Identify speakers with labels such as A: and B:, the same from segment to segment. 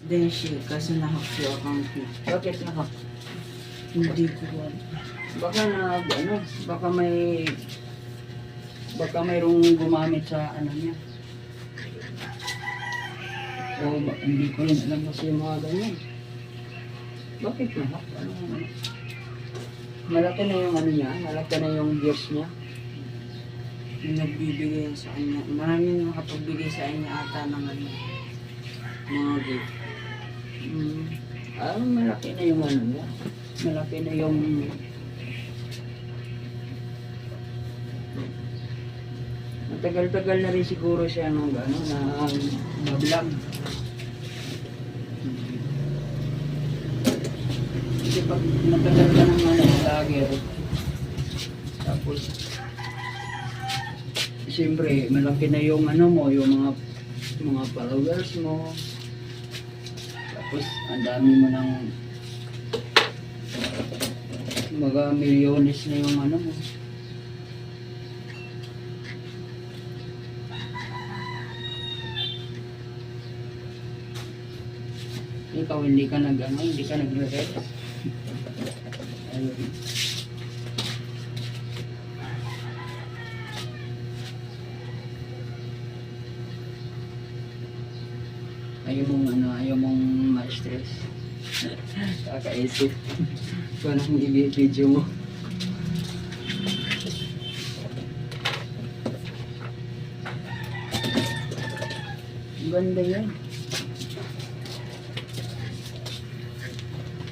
A: Then she, kasi nahack yung account niya.
B: Bakit naka?
A: Hindi ko alam.
B: Baka baka mayroong gumamit sa ano niya. O hindi ko rin alam kasi yung mga ganyan. Bakit naka? Malaki na yung ano niya, malaki na yung views niya.
A: Yung nagbibigay sa kanya. Maraming nakapagbigay sa kanya ata ng ano, mga gift.
B: Malaki na yung ano niya. Malaki na yung matagal-tagal na rin siguro siya nung ano, na vlog. Kasi pag matagal ka ng ano, vlogger, tapos siyempre malaki na yung ano mo, yung mga followers mo. Tapos ang dami mo ng mga milyones na yung ano mo. Ikaw hindi ka nagre-red. Ayun. Ayaw mong ma-stress. Kakaisip. Kung anong i-video mo. Ganda yan.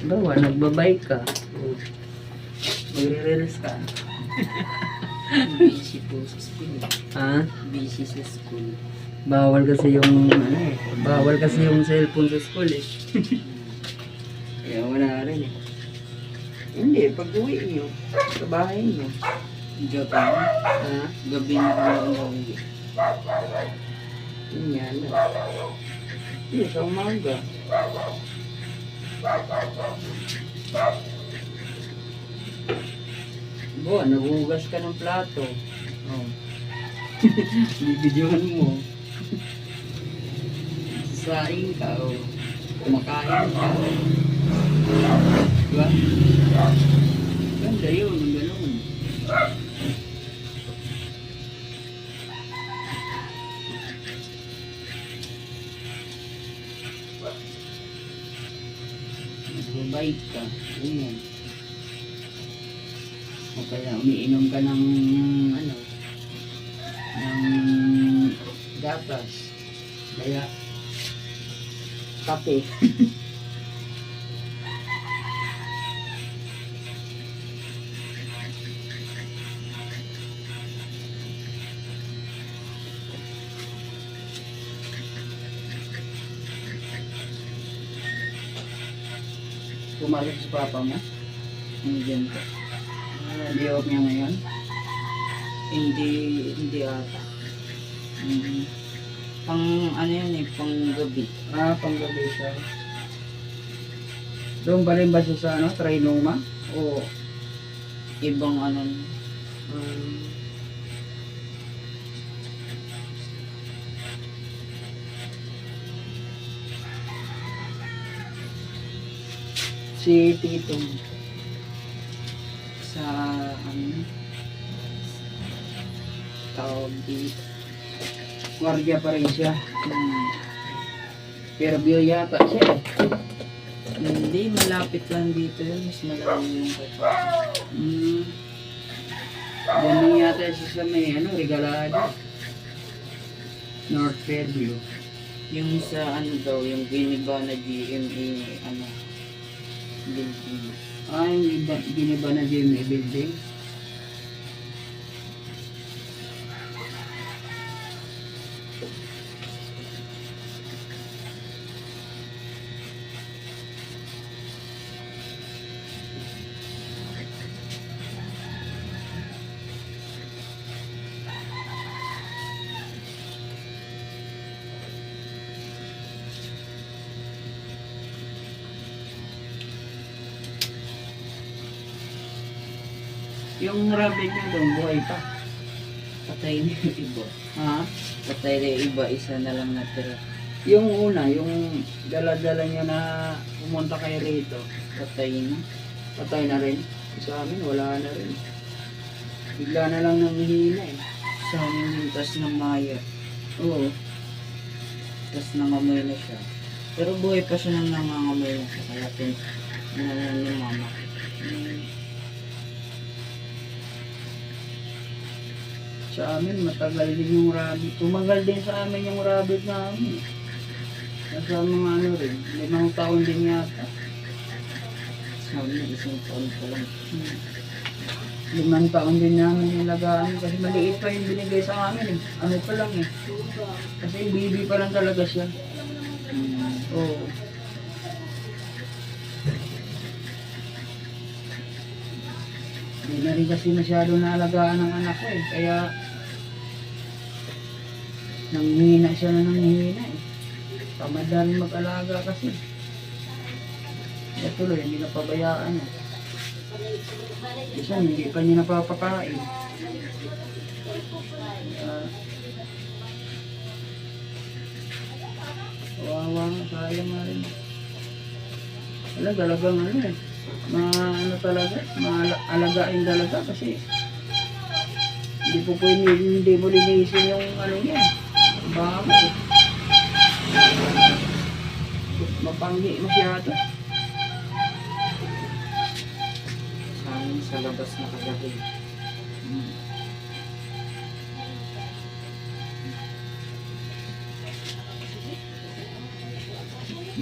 B: Bawa, nagbabike ka. Magre-reels ka.
A: Busy po sa school.
B: Ha?
A: Busy sa school.
B: Bawal kasi yung bawal kasi yung cellphone sa school eh. Kaya wala rin eh. Hindi, pag uwi nyo, sa bahay nyo.
A: Gabi na.
B: Ha?
A: Gabi na ako uuwi.
B: Yun yan. Hindi, sa umaga. Bo, nagugas ka ng plato. Oh. Bibidyohan mo. Sasaing ka o kumakain ka. Diba? Ganda yun, ang ganun. Nagbabait ka. Ganyan. O kaya umiinom ka ng ano, ng gatas. Kaya kape. Pumasok si papa mo?
A: Nandiyan po.
B: Day off niya ngayon?
A: Hindi ata. Pang ano yan eh, pang gabi.
B: Panggabi siya. Doon ba rin ba siya sa ano, Trinoma? O
A: Ibang ano,
B: si Titong?
A: sa ano, tawag dito.
B: Guardia pa rin siya.
A: Hmm,
B: Fairview yata siya eh.
A: hindi, malapit lang dito yun. Mas malayo yung kaya.
B: Yan lang yata siya sa may ano, Regalado. North Fairview.
A: Yung sa ano daw, yung giniba na GMA, ano, building.
B: Yung giniba na GMA building. Yung rabbit niya doon, buhay pa.
A: Patay na yung iba.
B: Ha?
A: Patay na yung iba, isa na lang natira.
B: Yung una, yung dala-dala niya na pumunta kay Rito,
A: Patay na.
B: patay na rin. Sa amin, wala na rin. Bigla na lang nanghihina eh.
A: Sa amin yung tas ng maya.
B: Oo.
A: Tas nangamoy na siya. Pero buhay pa siya nang nangangamoy na siya. Kaya pinanan ni mama.
B: Sa amin, matagal din yung rabbit. Tumagal din sa amin yung rabbit namin. Nasa mga ano rin, 5 taon din yata.
A: Sa amin, isang taon pa lang.
B: 5 taon din namin nilagaan kasi maliit pa yung binigay sa amin eh. Ano pa lang eh. Kasi baby pa lang talaga siya. Oo. Hindi na rin kasi masyado naalagaan ng anak ko eh. Kaya nanghihina siya na nanghihina eh. Tamad na rin mag-alaga kasi. Kaya tuloy, hindi na pabayaan eh. Isa, hindi pa niya napapakain. Kawawa nga, sayang nga rin. Wala, talagang ano eh. Ano talaga, maalagaan talaga kasi hindi po hindi mo linisin yung ano niya. Baka mapanghi masyado.
A: Sa amin, sa labas nakalagay.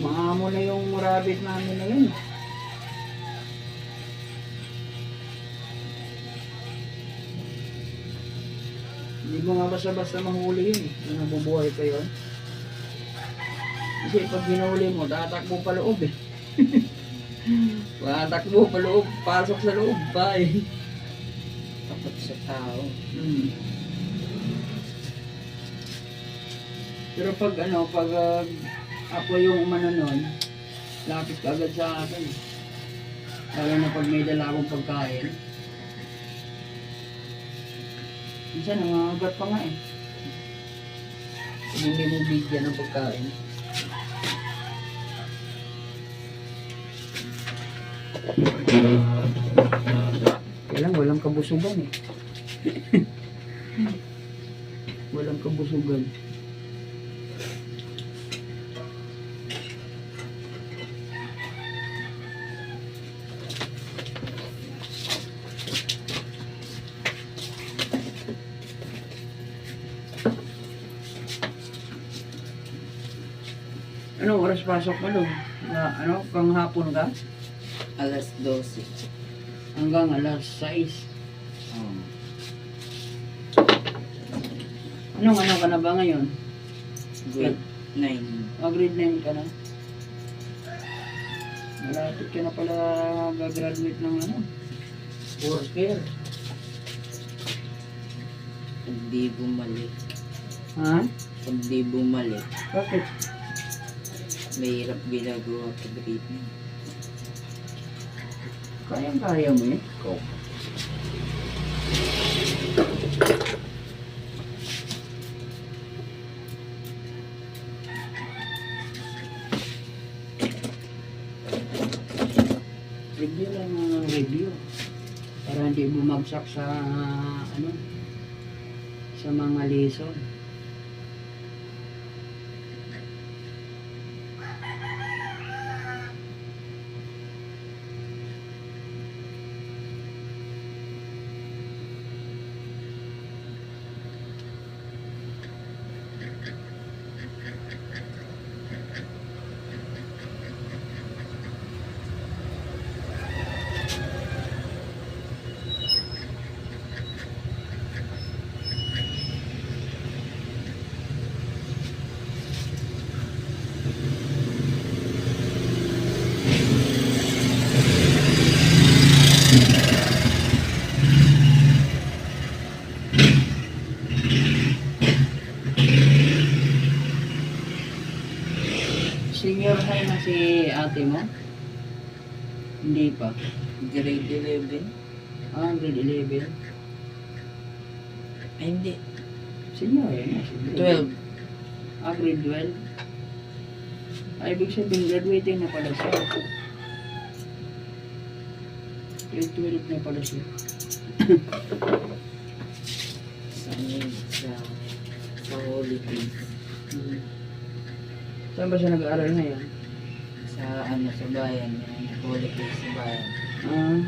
B: Maamo na yung rabbit namin na yun. Hindi mo nga basta-basta mahuli yun. Kung nabubuhay pa yun. Kasi pag hinuli mo, tatakbo pa loob eh. Tatakbo pa loob, pasok sa loob pa eh.
A: Takot sa tao.
B: Pero pag ako yung umano nun, lapit ka agad sa akin. Lalo na pag may dala akong pagkain. Minsan nangangagat pa nga eh. Kung hindi mo bigyan ng pagkain. Kailang walang kabusugan eh. Walang kabusugan. Ano oras pasok mo doon? Pang hapon ka?
A: Alas 12.
B: Hanggang alas 6. Ano ka na ba ngayon?
A: Grade 9.
B: Grade 9 ka na? Malapit ka na pala gagraduate ng worker.
A: Pag di bumalik.
B: Ha?
A: Pag di bumalik.
B: Bakit?
A: Mahirap ginagawa pag grade 9.
B: Kayang-kaya mo eh. Ikaw. Review lang ng review. Para hindi bumagsak sa sa mga lesson. Senior high na si ate mo? Hindi pa.
A: Grade 11?
B: Grade 11.
A: Ay, hindi.
B: Senior high na.
A: 12.
B: Grade 12. Ay, ibig sabihin, graduating na pala siya. Grade 12 na pala siya.
A: sa Holy Face.
B: Hmm. Saan ba siya nag-aaral ngayon?
A: Sa ano, sa bayan. Yung Holy Face sa bayan.
B: Ah,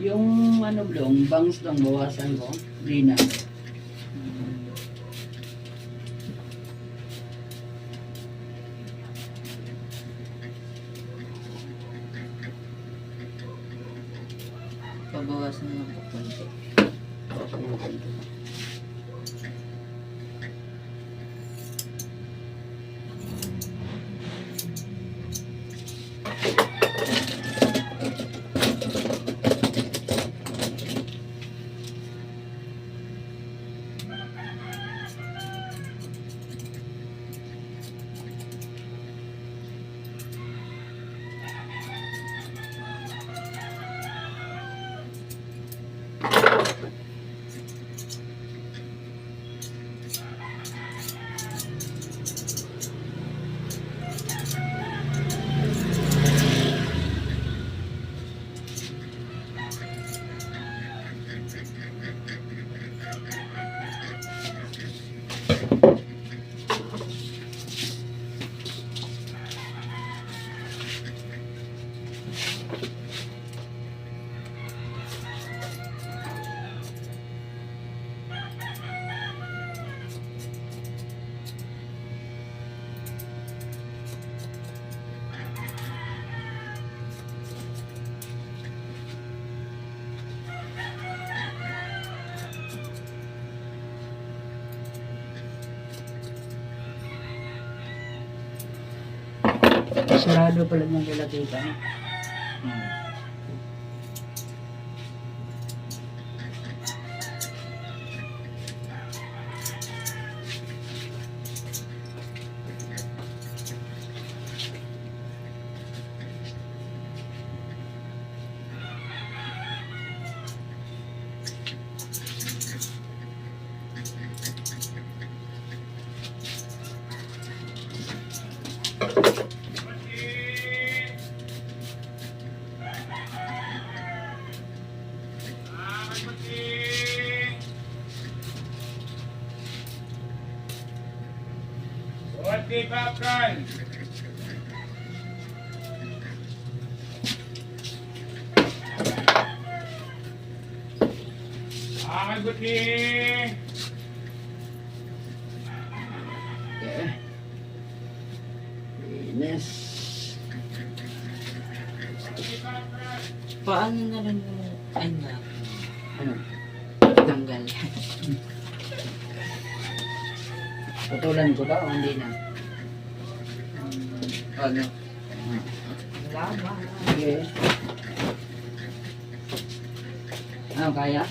B: Yung ano yung bangs lang bawasan ko. Hindi na.
A: Pabawasan mo po konti.
B: Bawasan mo konti. Sarado pala ng lalagita.
C: Birthday popcorn! Ay, buti!
B: Okay. Linis.
A: Paano na rin mo? Ay na.
B: Ano?
A: Tanggal.
B: Putulan ko ba o hindi na?
A: Ano? Lama.
B: Sige. Ano, kaya?